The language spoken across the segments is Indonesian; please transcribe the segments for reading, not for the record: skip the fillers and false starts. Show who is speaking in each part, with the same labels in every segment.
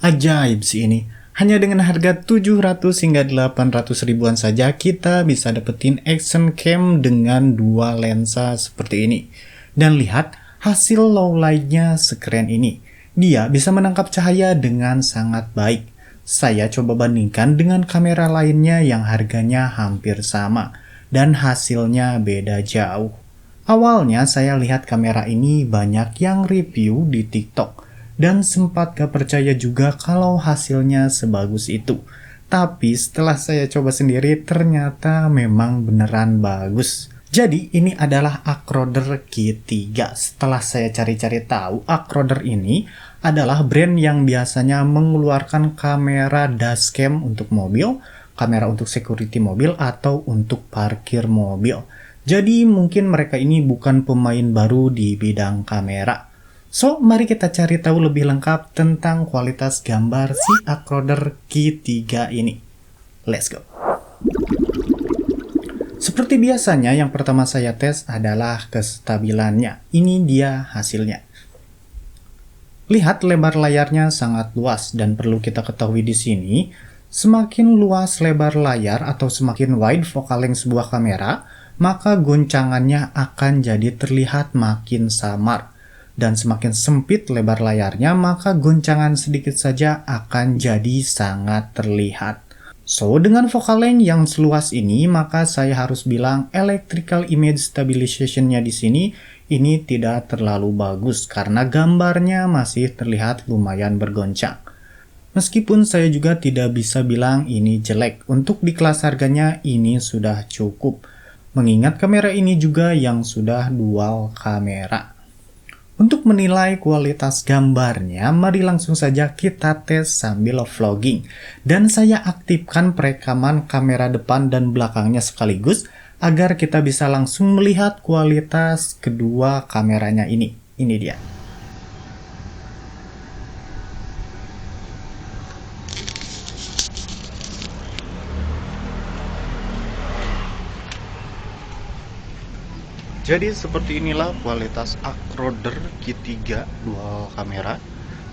Speaker 1: Ajaib sih ini. Hanya dengan harga 700 hingga 800 ribuan saja kita bisa dapetin action cam dengan dua lensa seperti ini. Dan lihat hasil low light-nya sekeren ini. Dia bisa menangkap cahaya dengan sangat baik. Saya coba bandingkan dengan kamera lainnya yang harganya hampir sama. Dan hasilnya beda jauh. Awalnya saya lihat kamera ini banyak yang review di TikTok. Dan sempat gak percaya juga kalau hasilnya sebagus itu. Tapi setelah saya coba sendiri ternyata memang beneran bagus. Jadi ini adalah Acroder Q3. Setelah saya cari-cari tahu, Acroder ini adalah brand yang biasanya mengeluarkan kamera dashcam untuk mobil, kamera untuk security mobil, atau untuk parkir mobil. Jadi mungkin mereka ini bukan pemain baru di bidang kamera. So, mari kita cari tahu lebih lengkap tentang kualitas gambar si Acroder Q3 ini. Let's go! Seperti biasanya, yang pertama saya tes adalah kestabilannya. Ini dia hasilnya. Lihat lebar layarnya sangat luas dan perlu kita ketahui di sini, semakin luas lebar layar atau semakin wide focal length sebuah kamera, maka goncangannya akan jadi terlihat makin samar. Dan semakin sempit lebar layarnya, maka goncangan sedikit saja akan jadi sangat terlihat. So, dengan focal length yang seluas ini, maka saya harus bilang electrical image stabilization-nya di sini ini tidak terlalu bagus karena gambarnya masih terlihat lumayan bergoncang. Meskipun saya juga tidak bisa bilang ini jelek, untuk di kelas harganya ini sudah cukup. Mengingat kamera ini juga yang sudah dual kamera. Untuk menilai kualitas gambarnya, mari langsung saja kita tes sambil vlogging. Dan saya aktifkan perekaman kamera depan dan belakangnya sekaligus, agar kita bisa langsung melihat kualitas kedua kameranya ini. Ini dia. Jadi seperti inilah kualitas Acroder Q3 dual kamera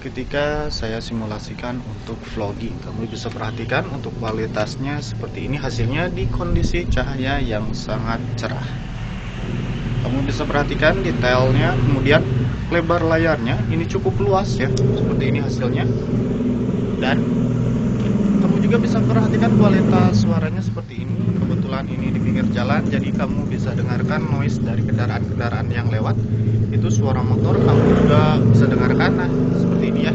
Speaker 1: ketika saya simulasikan untuk vlogging. Kamu bisa perhatikan untuk kualitasnya seperti ini, hasilnya di kondisi cahaya yang sangat cerah. Kamu bisa perhatikan detailnya, kemudian lebar layarnya ini cukup luas ya, seperti ini hasilnya. Dan kamu juga bisa perhatikan kualitas suaranya seperti ini. Kebetulan ini di pinggir jalan, jadi kamu bisa dengarkan noise dari kendaraan-kendaraan yang lewat. Itu suara motor, kamu juga bisa dengarkan. Nah, seperti ini ya.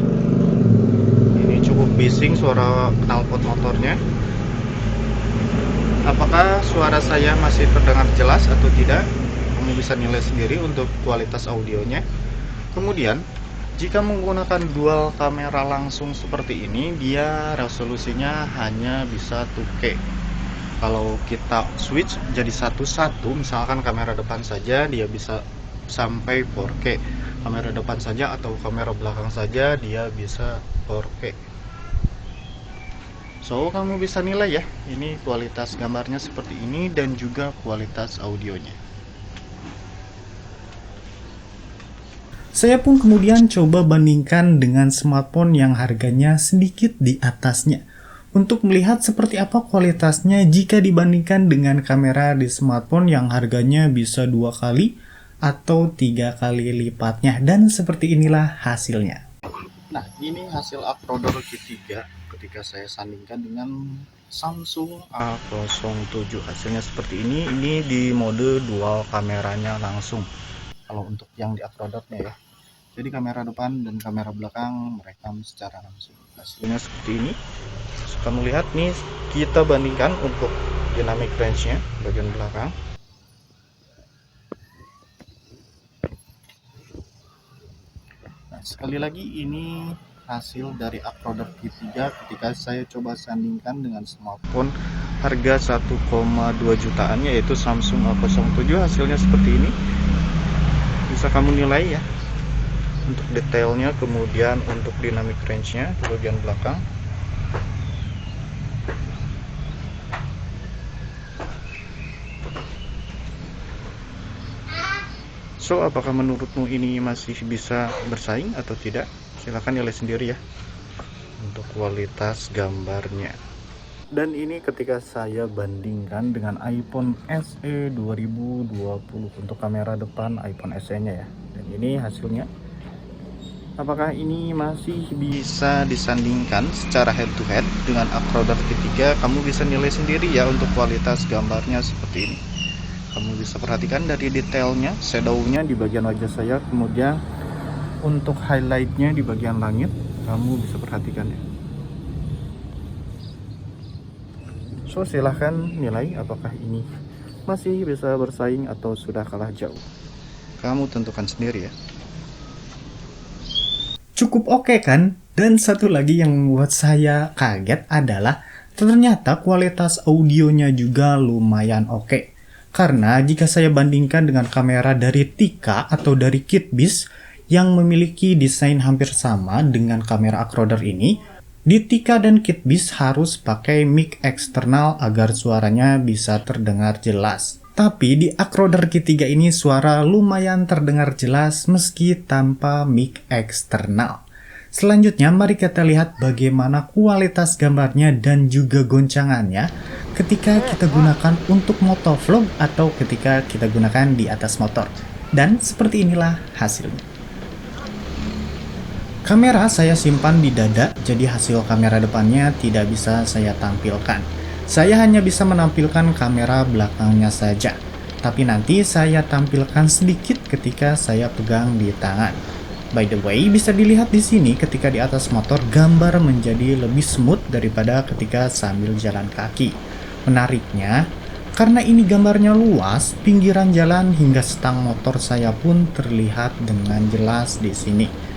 Speaker 1: Ini cukup bising suara knalpot motornya. Apakah suara saya masih terdengar jelas atau tidak? Kamu bisa nilai sendiri untuk kualitas audionya. Kemudian, jika menggunakan dual kamera langsung seperti ini, dia resolusinya hanya bisa 2K. Kalau kita switch jadi satu-satu, misalkan kamera depan saja, dia bisa sampai 4K. Kamera depan saja atau kamera belakang saja, dia bisa 4K. So, kamu bisa nilai ya, ini kualitas gambarnya seperti ini dan juga kualitas audionya. Saya pun kemudian coba bandingkan dengan smartphone yang harganya sedikit di atasnya untuk melihat seperti apa kualitasnya jika dibandingkan dengan kamera di smartphone yang harganya bisa 2 kali atau 3 kali lipatnya, dan seperti inilah hasilnya. Nah, ini hasil Acroder Q3 ketika saya sandingkan dengan Samsung A07. Hasilnya seperti ini di mode dual kameranya langsung. Kalau untuk yang di Acrodernya ya, jadi kamera depan dan kamera belakang merekam secara langsung. Hasilnya seperti ini. Kamu lihat nih, kita bandingkan untuk dynamic range-nya bagian belakang. Nah, sekali lagi ini hasil dari Acroder Q3 ketika saya coba sandingkan dengan smartphone harga 1,2 jutaan yaitu Samsung A07. Hasilnya seperti ini. Bisa kamu nilai ya untuk detailnya, kemudian untuk dynamic range-nya di bagian belakang. So, apakah menurutmu ini masih bisa bersaing atau tidak? Silahkan nilai sendiri ya. kualitas gambarnya. Dan ini ketika saya bandingkan dengan iPhone SE 2020 untuk kamera depan iPhone SE-nya ya. Dan ini hasilnya. Apakah ini masih bisa disandingkan secara head to head dengan uploader ketiga? Kamu bisa nilai sendiri ya untuk kualitas gambarnya seperti ini. Kamu bisa perhatikan dari detailnya, shadow-nya di bagian wajah saya, kemudian untuk highlight-nya di bagian langit, kamu bisa perhatikan ya. So, silahkan nilai apakah ini masih bisa bersaing atau sudah kalah jauh. Kamu tentukan sendiri ya. Cukup oke kan? Dan satu lagi yang membuat saya kaget adalah ternyata kualitas audionya juga lumayan oke. Karena jika saya bandingkan dengan kamera dari Tikka atau dari Kitbiz yang memiliki desain hampir sama dengan kamera Acroder ini, di Tikka dan Kitbiz harus pakai mic eksternal agar suaranya bisa terdengar jelas. Tapi di Acroder ketiga ini suara lumayan terdengar jelas meski tanpa mic eksternal. Selanjutnya mari kita lihat bagaimana kualitas gambarnya dan juga goncangannya ketika kita gunakan untuk motovlog atau ketika kita gunakan di atas motor. Dan seperti inilah hasilnya. Kamera saya simpan di dada, jadi hasil kamera depannya tidak bisa saya tampilkan. Saya hanya bisa menampilkan kamera belakangnya saja, tapi nanti saya tampilkan sedikit ketika saya pegang di tangan. By the way, bisa dilihat di sini ketika di atas motor gambar menjadi lebih smooth daripada ketika sambil jalan kaki. Menariknya, karena ini gambarnya luas, pinggiran jalan hingga stang motor saya pun terlihat dengan jelas di sini.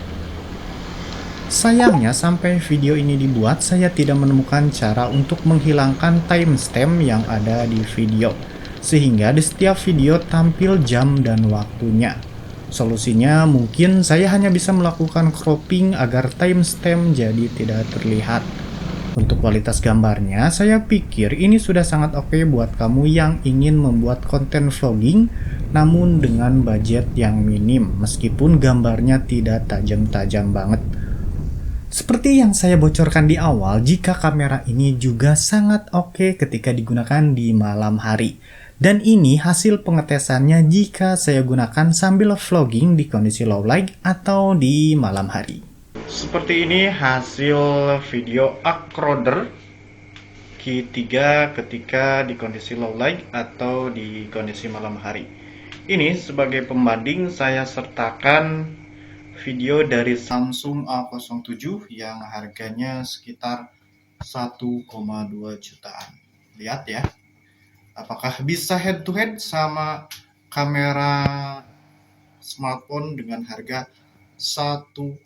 Speaker 1: Sayangnya sampai video ini dibuat saya tidak menemukan cara untuk menghilangkan timestamp yang ada di video, sehingga di setiap video tampil jam dan waktunya. Solusinya mungkin saya hanya bisa melakukan cropping agar timestamp jadi tidak terlihat. Untuk kualitas gambarnya saya pikir ini sudah sangat oke buat kamu yang ingin membuat konten vlogging namun dengan budget yang minim, meskipun gambarnya tidak tajam-tajam banget. Seperti yang saya bocorkan di awal, jika kamera ini juga sangat oke ketika digunakan di malam hari. Dan ini hasil pengetesannya jika saya gunakan sambil vlogging di kondisi low light atau di malam hari. Seperti ini hasil video Acroder Q3 ketika di kondisi low light atau di kondisi malam hari. Ini sebagai pembanding saya sertakan video dari Samsung A07 yang harganya sekitar 1,2 jutaan. Lihat ya, apakah bisa head to head sama kamera smartphone dengan harga 1,2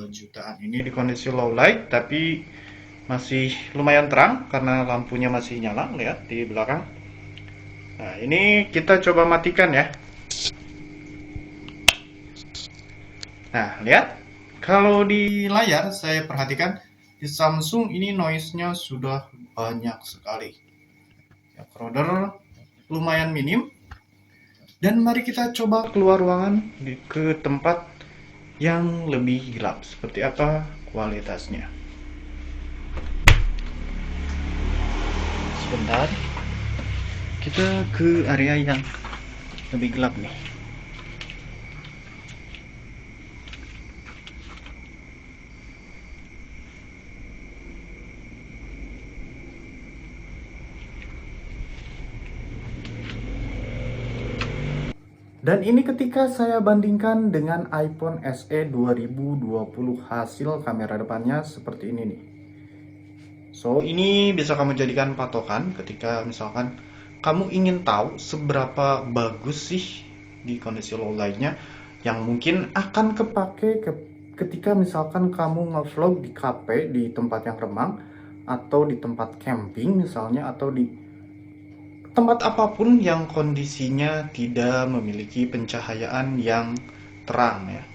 Speaker 1: jutaan. Ini di kondisi low light tapi masih lumayan terang karena lampunya masih nyala, lihat di belakang. Nah, ini kita coba matikan ya. Nah, lihat, kalau di layar saya perhatikan di Samsung ini noise-nya sudah banyak sekali. Acroder lumayan minim. Dan mari kita coba keluar ruangan ke tempat yang lebih gelap. Seperti apa kualitasnya. Sebentar. Kita ke area yang lebih gelap nih. Dan ini ketika saya bandingkan dengan iPhone SE 2020, hasil kamera depannya seperti ini nih. So, ini bisa kamu jadikan patokan ketika misalkan kamu ingin tahu seberapa bagus sih di kondisi low light-nya yang mungkin akan kepake ketika misalkan kamu nge-vlog di cafe, di tempat yang remang, atau di tempat camping misalnya, atau di tempat apapun yang kondisinya tidak memiliki pencahayaan yang terang ya.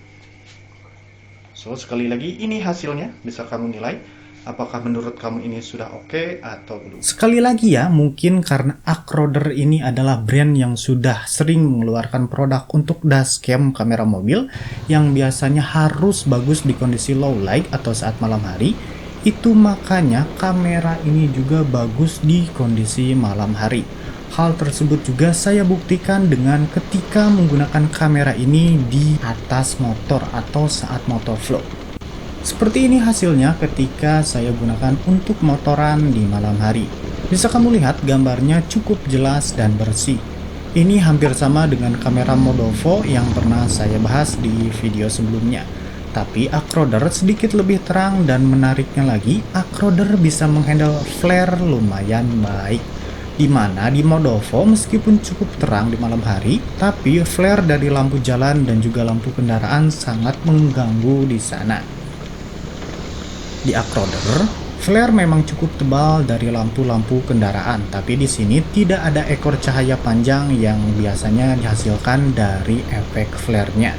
Speaker 1: So, sekali lagi ini hasilnya, bisa kamu nilai apakah menurut kamu ini sudah oke atau belum. Sekali lagi ya, mungkin karena Acroder ini adalah brand yang sudah sering mengeluarkan produk untuk dashcam kamera mobil yang biasanya harus bagus di kondisi low light atau saat malam hari. Itu makanya kamera ini juga bagus di kondisi malam hari. Hal tersebut juga saya buktikan dengan ketika menggunakan kamera ini di atas motor atau saat motor vlog. Seperti ini hasilnya ketika saya gunakan untuk motoran di malam hari. Bisa kamu lihat gambarnya cukup jelas dan bersih. Ini hampir sama dengan kamera Modovo yang pernah saya bahas di video sebelumnya. Tapi Acroder sedikit lebih terang, dan menariknya lagi, Acroder bisa menghandle flare lumayan baik. Dimana di Modovo meskipun cukup terang di malam hari, tapi flare dari lampu jalan dan juga lampu kendaraan sangat mengganggu di sana. Di Acroder, flare memang cukup tebal dari lampu-lampu kendaraan, tapi di sini tidak ada ekor cahaya panjang yang biasanya dihasilkan dari efek flare-nya.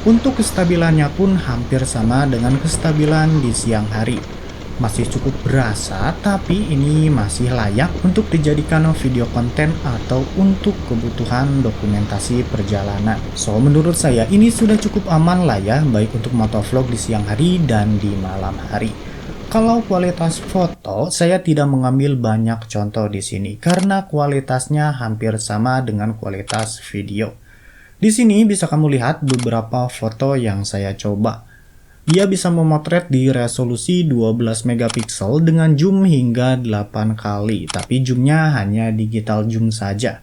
Speaker 1: Untuk kestabilannya pun hampir sama dengan kestabilan di siang hari. Masih cukup berasa, tapi ini masih layak untuk dijadikan video konten atau untuk kebutuhan dokumentasi perjalanan. So, menurut saya ini sudah cukup aman lah ya, baik untuk motovlog di siang hari dan di malam hari. Kalau kualitas foto, saya tidak mengambil banyak contoh di sini karena kualitasnya hampir sama dengan kualitas video. Di sini bisa kamu lihat beberapa foto yang saya coba. Dia bisa memotret di resolusi 12 megapiksel dengan zoom hingga 8 kali, tapi zoomnya hanya digital zoom saja.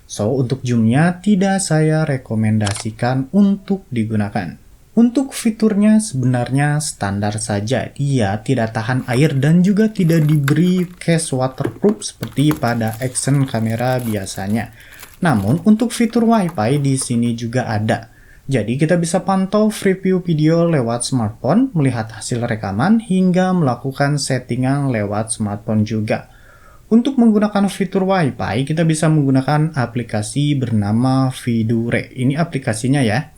Speaker 1: So, untuk zoomnya tidak saya rekomendasikan untuk digunakan. Untuk fiturnya sebenarnya standar saja, dia tidak tahan air dan juga tidak diberi case waterproof seperti pada action kamera biasanya. Namun untuk fitur Wi-Fi di sini juga ada. Jadi kita bisa pantau preview video lewat smartphone, melihat hasil rekaman hingga melakukan settingan lewat smartphone juga. Untuk menggunakan fitur Wi-Fi, kita bisa menggunakan aplikasi bernama Vidure. Ini aplikasinya ya.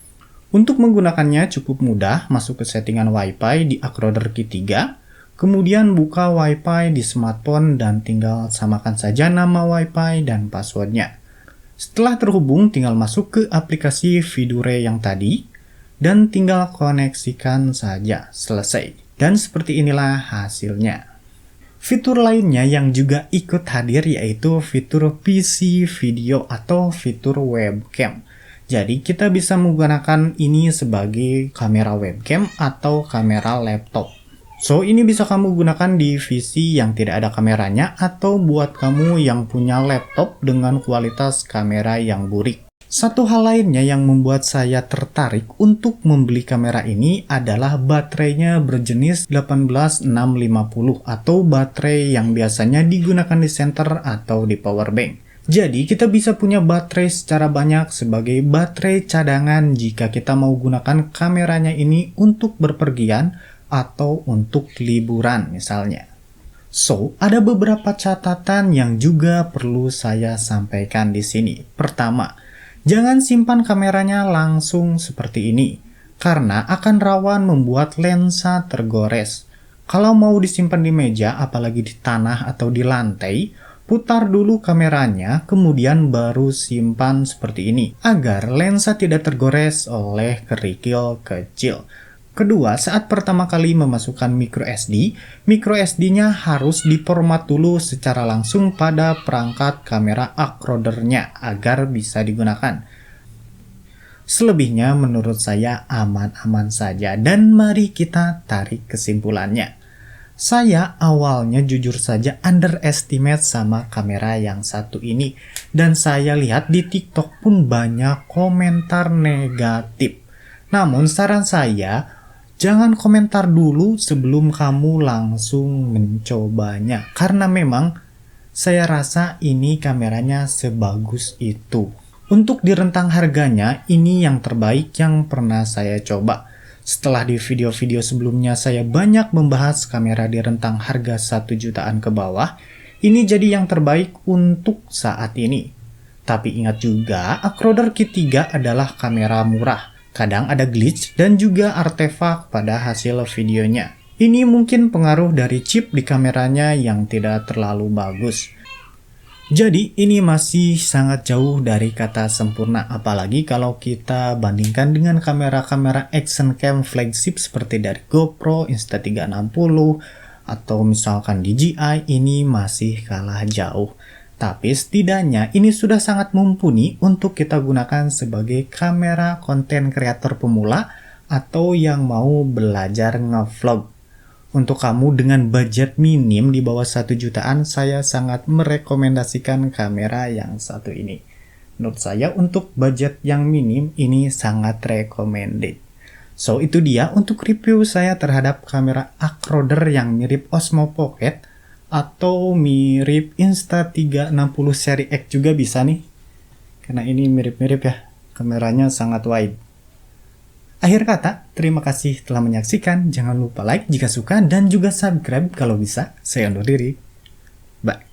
Speaker 1: Untuk menggunakannya cukup mudah, masuk ke settingan Wi-Fi di Acroder Kit 3, kemudian buka Wi-Fi di smartphone dan tinggal samakan saja nama Wi-Fi dan passwordnya. Setelah terhubung, tinggal masuk ke aplikasi Vidure yang tadi, dan tinggal koneksikan saja, selesai. Dan seperti inilah hasilnya. Fitur lainnya yang juga ikut hadir yaitu fitur PC video atau fitur webcam. Jadi kita bisa menggunakan ini sebagai kamera webcam atau kamera laptop. So, ini bisa kamu gunakan di PC yang tidak ada kameranya atau buat kamu yang punya laptop dengan kualitas kamera yang burik. Satu hal lainnya yang membuat saya tertarik untuk membeli kamera ini adalah baterainya berjenis 18650 atau baterai yang biasanya digunakan di center atau di power bank. Jadi kita bisa punya baterai secara banyak sebagai baterai cadangan jika kita mau gunakan kameranya ini untuk berpergian atau untuk liburan misalnya. So, ada beberapa catatan yang juga perlu saya sampaikan di sini. Pertama, jangan simpan kameranya langsung seperti ini, karena akan rawan membuat lensa tergores. Kalau mau disimpan di meja, apalagi di tanah atau di lantai, putar dulu kameranya, kemudian baru simpan seperti ini, agar lensa tidak tergores oleh kerikil kecil. Kedua, saat pertama kali memasukkan micro SD-nya harus diformat dulu secara langsung pada perangkat kamera Acroder-nya agar bisa digunakan. Selebihnya menurut saya aman-aman saja, dan mari kita tarik kesimpulannya. Saya awalnya jujur saja underestimate sama kamera yang satu ini, dan saya lihat di TikTok pun banyak komentar negatif. Namun saran saya, jangan komentar dulu sebelum kamu langsung mencobanya. Karena memang saya rasa ini kameranya sebagus itu. Untuk di rentang harganya, ini yang terbaik yang pernah saya coba. Setelah di video-video sebelumnya saya banyak membahas kamera di rentang harga 1 jutaan ke bawah, ini jadi yang terbaik untuk saat ini. Tapi ingat juga, Acroder Kit 3 adalah kamera murah. Kadang ada glitch dan juga artefak pada hasil videonya. Ini mungkin pengaruh dari chip di kameranya yang tidak terlalu bagus. Jadi ini masih sangat jauh dari kata sempurna, apalagi kalau kita bandingkan dengan kamera-kamera action cam flagship seperti dari GoPro, Insta360, atau misalkan DJI, ini masih kalah jauh. Tapi setidaknya ini sudah sangat mumpuni untuk kita gunakan sebagai kamera konten kreator pemula atau yang mau belajar ngevlog. Untuk kamu dengan budget minim di bawah 1 jutaan, saya sangat merekomendasikan kamera yang satu ini. Menurut saya untuk budget yang minim ini sangat recommended. So itu dia untuk review saya terhadap kamera Acroder yang mirip Osmo Pocket atau mirip Insta360 seri X juga bisa nih. Karena ini mirip-mirip ya, kameranya sangat wide. Akhir kata, terima kasih telah menyaksikan. Jangan lupa like jika suka dan juga subscribe kalau bisa. Saya undur diri. Bye.